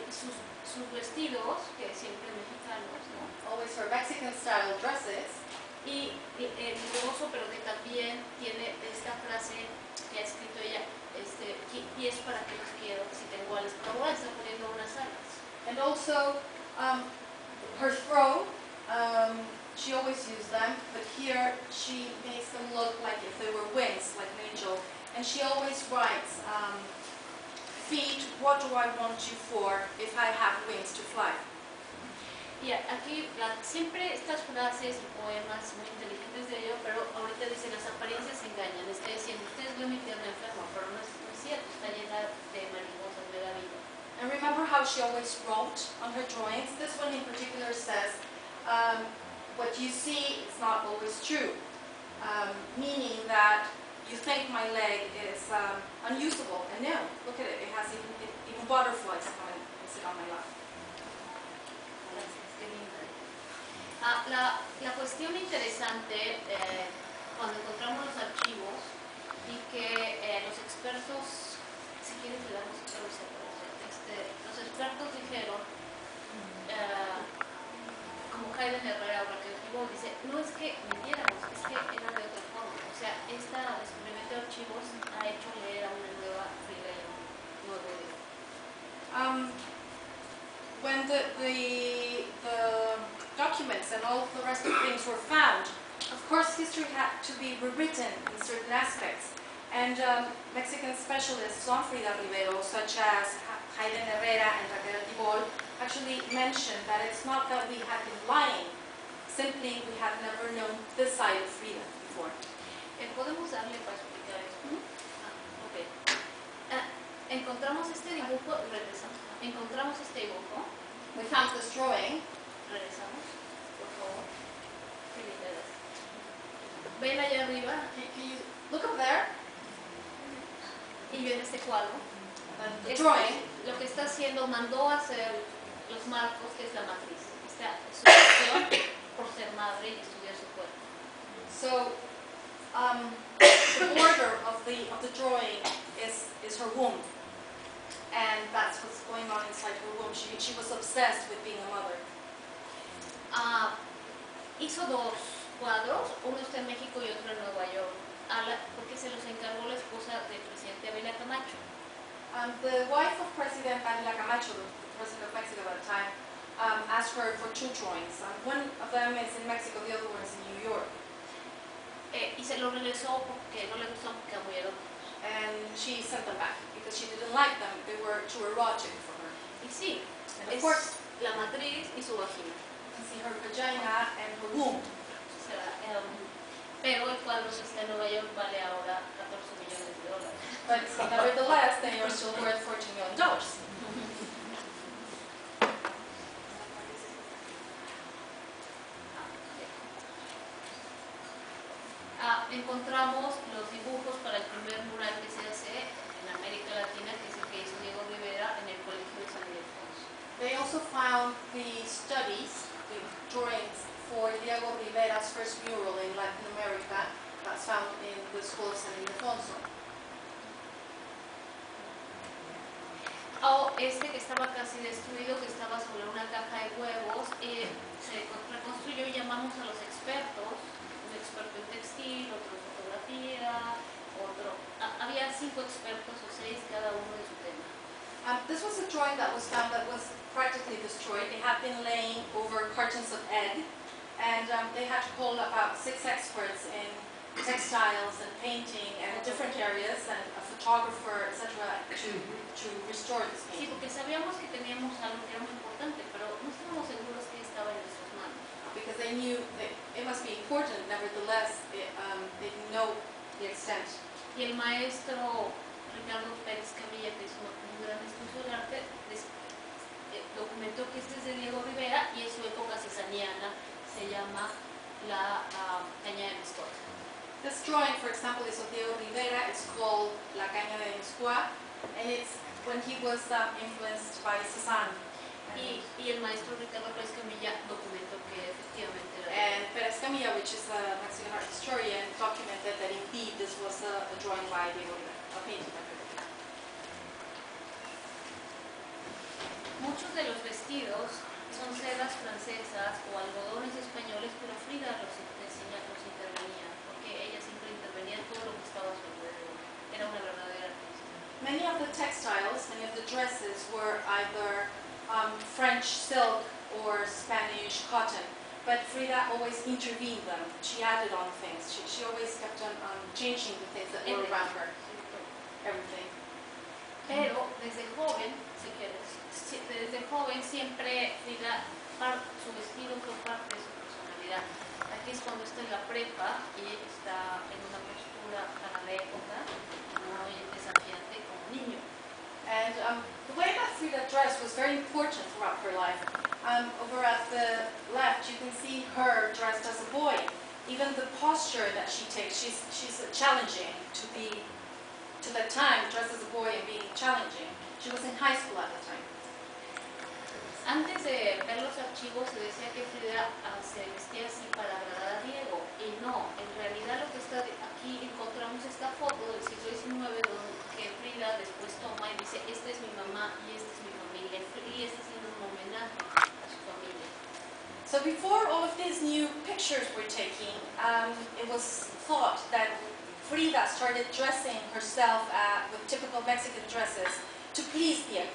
sus vestidos, que siempre mexicanos, ¿no? always her Mexican style dresses. Y el oso, pero que también tiene esta frase que ha escrito ella, pies para que los quiero, si tengo alas, pero ahora está poniendo unas alas. And also her throne, she always used them, but here she makes them look like if they were wings, like an angel. And she always writes, feet, what do I want you for if I have wings to fly? Y aquí siempre estas frases y poemas muy inteligentes de ello, pero ahorita dice las apariencias engañan. Está diciendo, ustedes ven mi pierna enferma, pero no es cierto, está llena de mariposas, me da vida. And remember how she always wrote on her drawings? This one in particular says, what you see is not always true, meaning that you think my leg is unusable, and no, look at it, it has even butterflies come and sit on my lap. La cuestión interesante cuando encontramos los archivos y que los expertos, si quieres le damos los expertos dijeron, como Hilda Herrera, la que archivó, dice, no es que mintiéramos, es que era de otra forma. O sea, este descubrimiento de archivos ha hecho leer a una nueva Frida y un nuevo libro. When the documents and all the rest of the things were found, of course history had to be rewritten in certain aspects. And Mexican specialists on Frida Rivera, such as Hilda Herrera and Rivera-Anahuacalli, actually mentioned that it's not that we had been lying, simply we had never known this side of Frida before. ¿Podemos darle para explicar eso? Ok. Encontramos este dibujo, regresamos. Encontramos este dibujo. We found this drawing. Regresamos, por favor. Qué linda. Ven allá arriba. Can you look up there? Y ven este cuadro. The drawing. Lo que está haciendo, mandó a hacer los marcos, que es la matriz. Esta es su pasión por ser madre y estudiar su cuerpo. So the border of the drawing is her womb, and that's what's going on inside her womb. She was obsessed with being a mother. Hizo dos cuadros, uno está en México y otro en Nueva York, porque se los encargó la esposa del presidente Ávila Camacho. The wife of President Ávila Camacho, the president of Mexico at the time, asked her for two drawings. One of them is in Mexico, the other one is in New York. Y se lo regresó porque no le gustó, porque era muy erótico. And she sent them back because she didn't like them. They were too erotic for her. Y sí, And of es course, la matriz y su vagina. you can see her vagina and her womb. O sea, pero el cuadro que está en Nueva York vale ahora $14 millones. But nevertheless, they are still worth $14 million. Encontramos los dibujos para el primer mural que se hace en América Latina, que es el que hizo Diego Rivera en el Colegio de San Ildefonso. They also found the studies, the drawings for Diego Rivera's first mural in Latin America that's found in the School of San Ildefonso. Este que estaba casi destruido, que estaba sobre una caja de huevos, se reconstruyó y llamamos a los expertos, un experto en textil, otro en fotografía, otro. Había 5 expertos o 6, cada uno de su tema. This was a drawing that was found that was practically destroyed. They had been laying over cartons of egg, and they had to call about 6 experts in textiles and painting and different areas, and a photographer, etc., to restore this Sí, painting. porque sabíamos que teníamos algo que era muy importante, pero no estábamos seguros que estaba en nuestras manos. Because they knew that it must be important, nevertheless, they didn't know the extent. Y el maestro Ricardo Pérez Camilla, que es un gran estudioso del arte, documentó que este es de Diego Rivera y en su época cesaniana se llama la caña de mascota. This drawing, for example, is of Diego Rivera. It's called La Caña de Miscua, and it's when he was influenced by Cézanne. Y el maestro Ricardo Pérez Camilla documentó que efectivamente era. And Pérez Camilla, which is a Mexican art historian, documented that indeed this was a drawing by Diego Rivera, a painting by Diego Rivera. Muchos de los vestidos son sedas francesas o algodones españoles, pero Frida los intervenía, porque ella siempre intervenía en todo lo que estaba a su alrededor. Era una verdadera artista. Many of the textiles, many of the dresses were either French silk or Spanish cotton, but Frida always intervened them. She added on things. She always kept on changing the things that were around her. Everything. Pero desde joven, desde joven siempre Frida, su vestido fue parte de su personalidad. Aquí es cuando está en la prepa y está en una postura para la época muy desafiante como niño. And the way that Frida dressed was very important throughout her life. Over at the left, you can see her dressed as a boy. Even the posture that she takes, she's challenging to be, to that time, dressed as a boy and being challenging. She was in high school at the time. Antes de ver los archivos se decía que Frida se vestía así para agradar a Diego, y no, en realidad lo que está aquí encontramos esta foto del siglo XIX que Frida después toma y dice, esta es mi mamá y esta es mi familia, y está haciendo un homenaje a su familia. So before all of these new pictures were taken, it was thought that Frida started dressing herself with typical Mexican dresses to please Diego.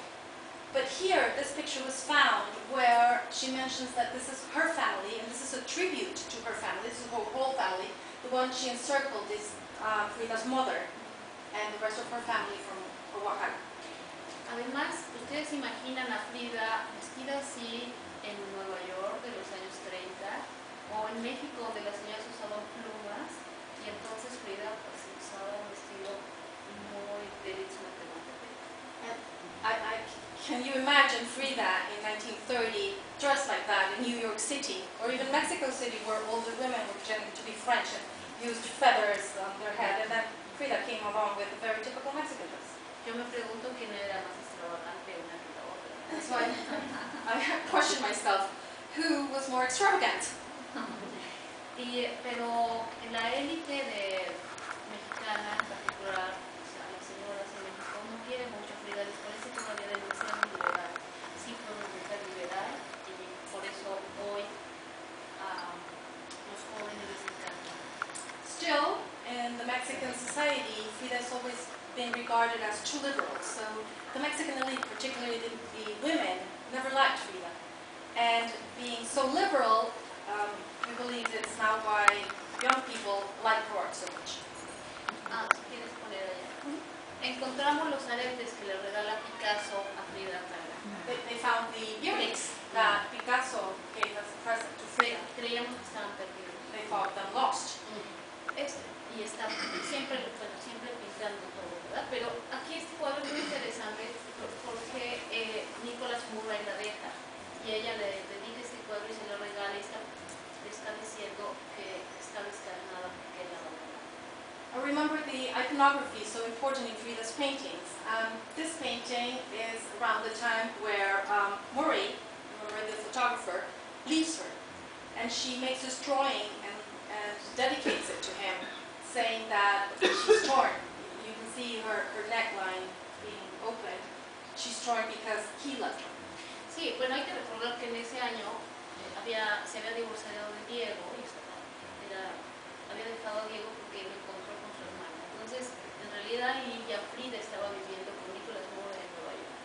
But here, this picture was found where she mentions that this is her family, and this is a tribute to her family. This is her whole family. The one she encircled is Frida's mother and the rest of her family from Oaxaca. Además, ustedes imaginan a Frida vestida así en Nueva York de los años 30 o en México donde las señoras usaban plumas y entonces Frida pues usaba un vestido muy de ritmo matemático. Can you imagine Frida in 1930 dressed like that in New York City or even Mexico City, where all the women were pretending to be French and used feathers on their head, and then Frida came along with a very typical Mexican dress. Yo me pregunto quién era más extravagante una que la otra. That's why I question myself, who was more extravagant? Pero en la élite mexicana en particular, o sea, las señoras en México no quieren mucho a Frida, les parece que todavía debe ser muy liberal. Sí puede ser liberal y por eso hoy los jóvenes les encanta. Still, in the Mexican society, Frida has always been regarded as too liberal. So the Mexican elite, particularly the women, never liked Frida. And being so liberal, we believe it's now why young people like her art so much. Si quieres poner allá. Encontramos los aretes que le regala Picasso a Frida Kahlo. They found the earrings that Picasso gave as a present to Frida. Creíamos que estaban perdidos. They thought them lost. Y está siempre pintando todo, ¿verdad? Pero aquí este cuadro es muy interesante porque Nicholas Murray la deja y ella le dedica este cuadro y se lo regala y le está diciendo que está descarnada porque ella va a ganar. I remember the iconography so important in Frida's paintings. This painting is around the time where Murray, remember the photographer, leaves her. And she makes this drawing and dedicates it to him, saying that she's torn. You can see her neckline being open. She's torn because he left her. Sí, bueno, hay que recordar que en ese año se había divorciado de Diego y había dejado a Diego porque lo encontró con su hermana. Entonces, en realidad, ella, Frida, estaba viviendo con Nicholas Murray en Nueva York.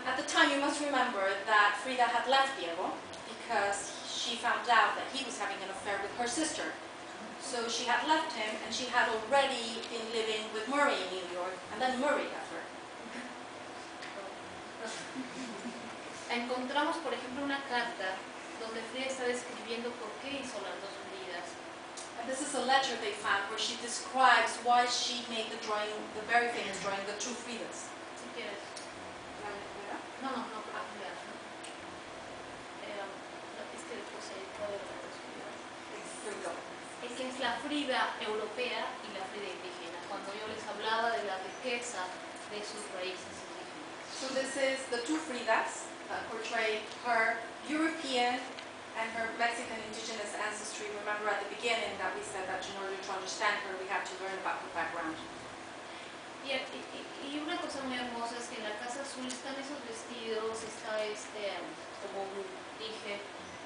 At the time, you must remember that Frida had left Diego because she found out that he was having an affair with her sister. So she had left him, and she had already been living with Murray in New York, and then Murray left her. Encontramos, por ejemplo, una carta donde Frida está describiendo por qué hizo las dos Fridas. And this is a letter they found where she describes why she made the drawing, the very famous drawing, the two Fridas. Si quieres. No, pero mira. Es que después hay todo de las dos Fridas. Es que es la Frida europea y la Frida indígena, cuando yo les hablaba de la riqueza de sus raíces indígenas. So this is the two Fridas that portray her European and her Mexican indigenous ancestry. Remember at the beginning that we said that in order to understand her, we have to learn about her background. Y una cosa muy hermosa es que en la Casa Azul están esos vestidos, está como dije,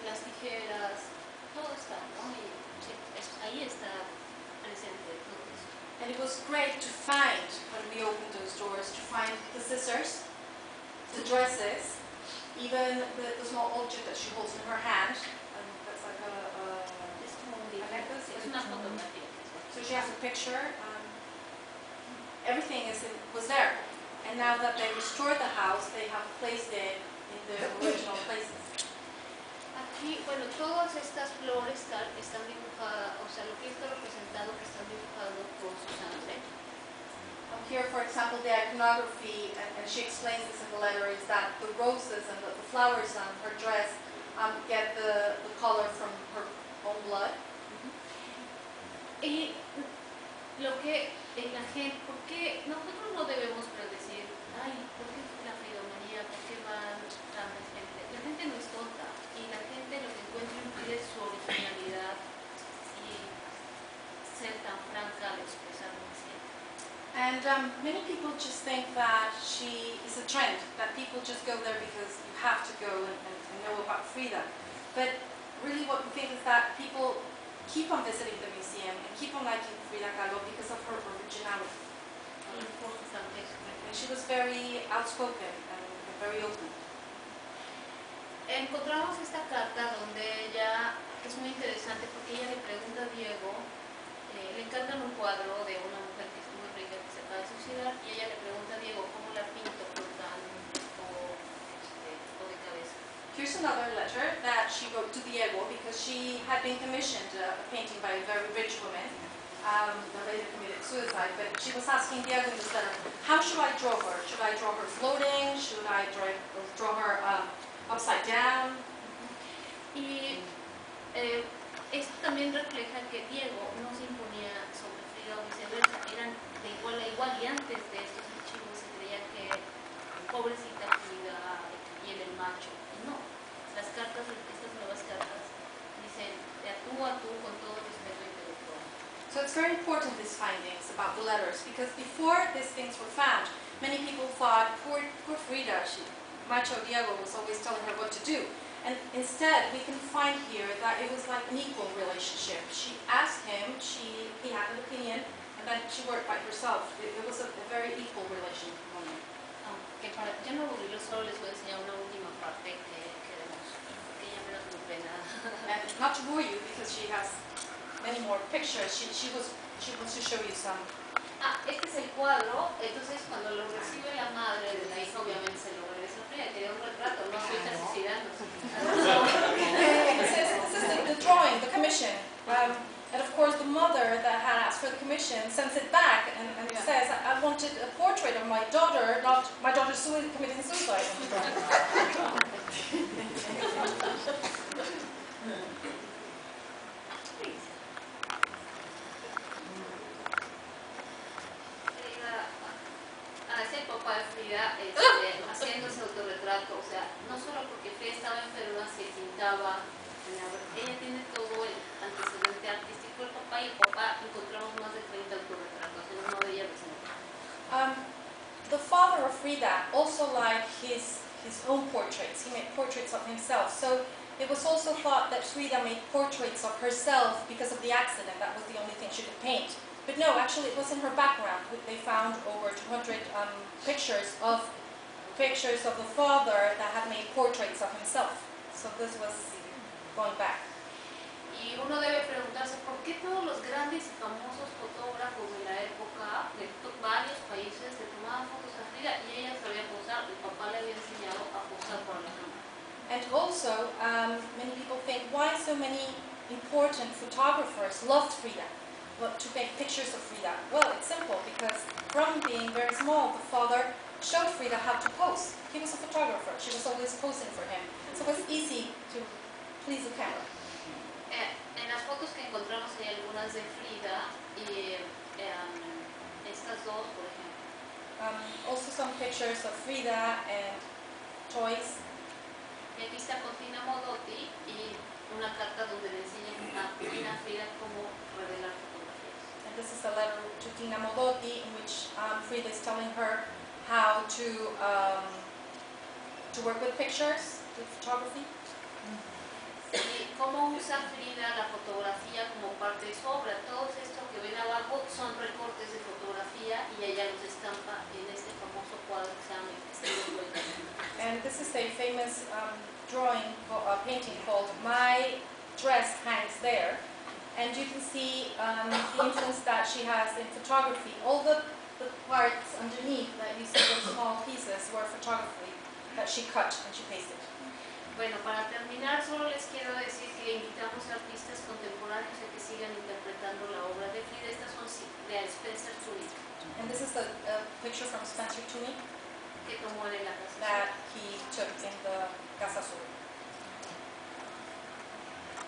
las tijeras, todo está, ¿no? Y sí, ahí está presente todo eso. And it was great to find, when we opened those doors, to find the scissors, the dresses, even the small object that she holds in her hand. And that's like a necklace. Es una fotografía. So she has a picture. Everything was there. And now that they restored the house, they have placed it in the original places. Aquí, bueno, todas estas flores están dibujadas, o sea, lo que está representado que están dibujados por su sangre. Here, for example, the iconography, and she explains this in the letter, is that the roses and the flowers on her dress get the color from her own blood. Y lo que la gente, porque nosotros no debemos predecir, ¿por qué la fridomanía? ¿Por qué van tanta gente? La gente no es tonta y la gente lo que encuentra es su originalidad y ser tan franca al expresar lo que siente. And many people just think that she is a trend, that people just go there because you have to go and know about Frida. But really what we think is that people keep on visiting the museum and keep on liking Frida Kahlo because of her originality. And she was very outspoken and very open. Encontramos esta carta donde ella, es muy interesante porque ella le pregunta a Diego, le encargan un cuadro de una mujer que es muy rica que se acaba de suicidar y ella le pregunta a Diego cómo la pinto flotando o de cabeza. Here's another letter that she wrote to Diego because she had been commissioned a painting by a very rich woman that later committed suicide. But she was asking Diego in this letter, how should I draw her? Should I draw her floating? Should I draw her upside down? Y esto también refleja que Diego no se imponía sobre Frida o viceversa, eran de igual a igual y antes de estos archivos se creía que pobrecita Frida y él el macho. Y no, las cartas, estas nuevas cartas, dicen de tú a tú con todo respeto intelectual. So it's very important, these findings about the letters, because before these things were found, many people thought, poor Frida, Macho Diego was always telling her what to do. And instead, we can find here that it was like an equal relationship. She asked him, he had an opinion, and then she worked by herself. It was a very equal relation. Aunque para yo no aburrirlo, solo les voy a enseñar una última parte que queremos, que ella me la compré nada. And not to bore you, because she has many more pictures, she wants to show you some. Este es el cuadro, entonces cuando lo recibe la madre de la hija, obviamente se lo regresa a Frida, quería un retrato, no estoy suicidando. This is the drawing, the commission. And of course the mother that had asked for the commission sends it back and says, I wanted a portrait of my daughter, not my daughter committing suicide. Es el papá de Frida haciendo ese autorretrato, o sea, no solo porque Frida estaba enferma, se pintaba, ella tiene todo el antecedente artístico del papá y el papá encontramos más de 30 autorretratos, en uno de ellas The father of Frida also liked his own portraits. He made portraits of himself. So it was also thought that Frida made portraits of herself because of the accident. That was the only thing she could paint. But no, actually it was in her background. They found over 200 pictures of the father that had made portraits of himself. So this was going back. Y uno debe preguntarse por qué todos los grandes y famosos fotógrafos de la época, de varios países, le tomaban fotos a Frida y ella sabía posar, el papá le había enseñado a posar por la cámara. And also, many people think, why so many important photographers loved Frida? To make pictures of Frida? Well, it's simple, because from being very small, the father showed Frida how to pose. He was a photographer. She was always posing for him. So it was easy to please the camera. En las fotos que encontramos hay algunas de Frida y estas dos, por ejemplo. Also some pictures of Frida and toys. Y aquí está con Tina Modotti y una carta donde le enseñan a Frida cómo revelar fotografías. And this is a letter to Tina Modotti in which Frida is telling her how to work with pictures, with photography. Y cómo usa Frida la fotografía como parte de su obra. Todo esto que ven abajo son recortes de fotografía y ella los estampa en este famoso cuadro que se llama Estilo Vuelta. And this is a famous painting called My Dress Hangs There. And you can see the influence that she has in photography. All the parts underneath that you see, those small pieces, were photography that she cut and she pasted. Bueno, para terminar, solo les quiero decir que invitamos a artistas contemporáneos a que sigan interpretando la obra de Frida. Estas son de Spencer Tunick. And this is a picture from Spencer Tunick que tomó en la Casa that he took in the Casa Sur.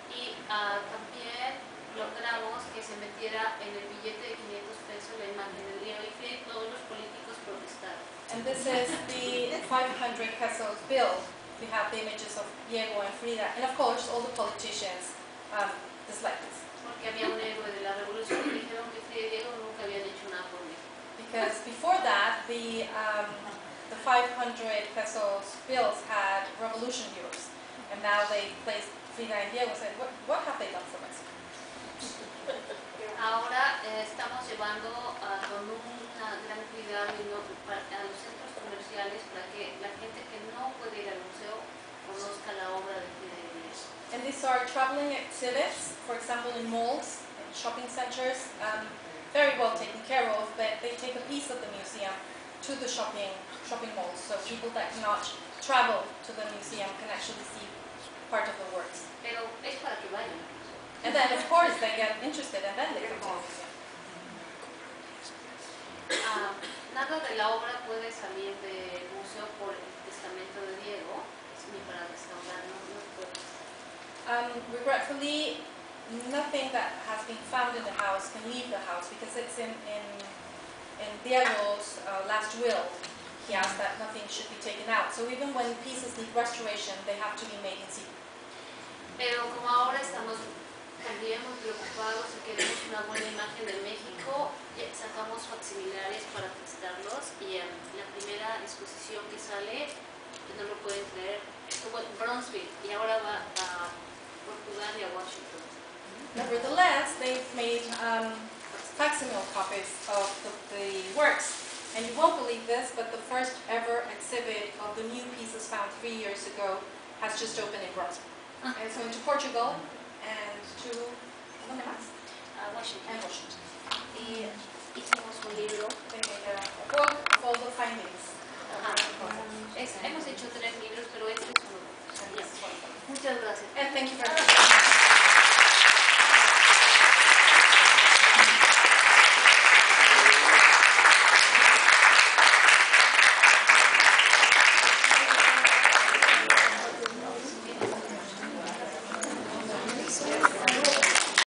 Y también logramos que se metiera en el billete de 500 pesos la imagen de Diego y Frida y todos los políticos protestaron. And this is the 500 pesos bill. We have the images of Diego and Frida, and of course all the politicians disliked this. Porque había un héroe de la revolución y dijeron que Frida y Diego nunca habían hecho nada por México. Because before that, the 500 pesos bills had revolution heroes, and now they placed Frida and Diego and said, what have they done for Mexico? Ahora estamos llevando con una gran cuidado a los centros comerciales para que la gente que no puede ir al museo conozca la obra de Frida y Diego. And these are traveling exhibits, for example in malls, in shopping centers, very well taken care of, but they take a piece of the museum to the shopping malls, so people that cannot travel to the museum can actually see part of the works. Pero es para que vayan. And then, of course, they get interested and then they come to the museum. Nada de la obra puede salir del museo por el testamento de Diego, ni para restaurar, no puede. Regretfully, nothing that has been found in the house can leave the house because it's in Diego's last will. He asked that nothing should be taken out. So even when pieces need restoration, they have to be made in secret. Pero como ahora estamos también muy preocupados y queremos una buena imagen de México, sacamos facsimilares para presentarlos y la primera exposición que sale, no lo pueden creer, estuvo en Bronzeville y ahora va a Portugal y a Washington. Nevertheless, they've made facsimile copies of the works. And you won't believe this, but the first ever exhibit of the new pieces found 3 years ago has just opened in Brussels. And so into Portugal and to Washington. and Washington. Y hicimos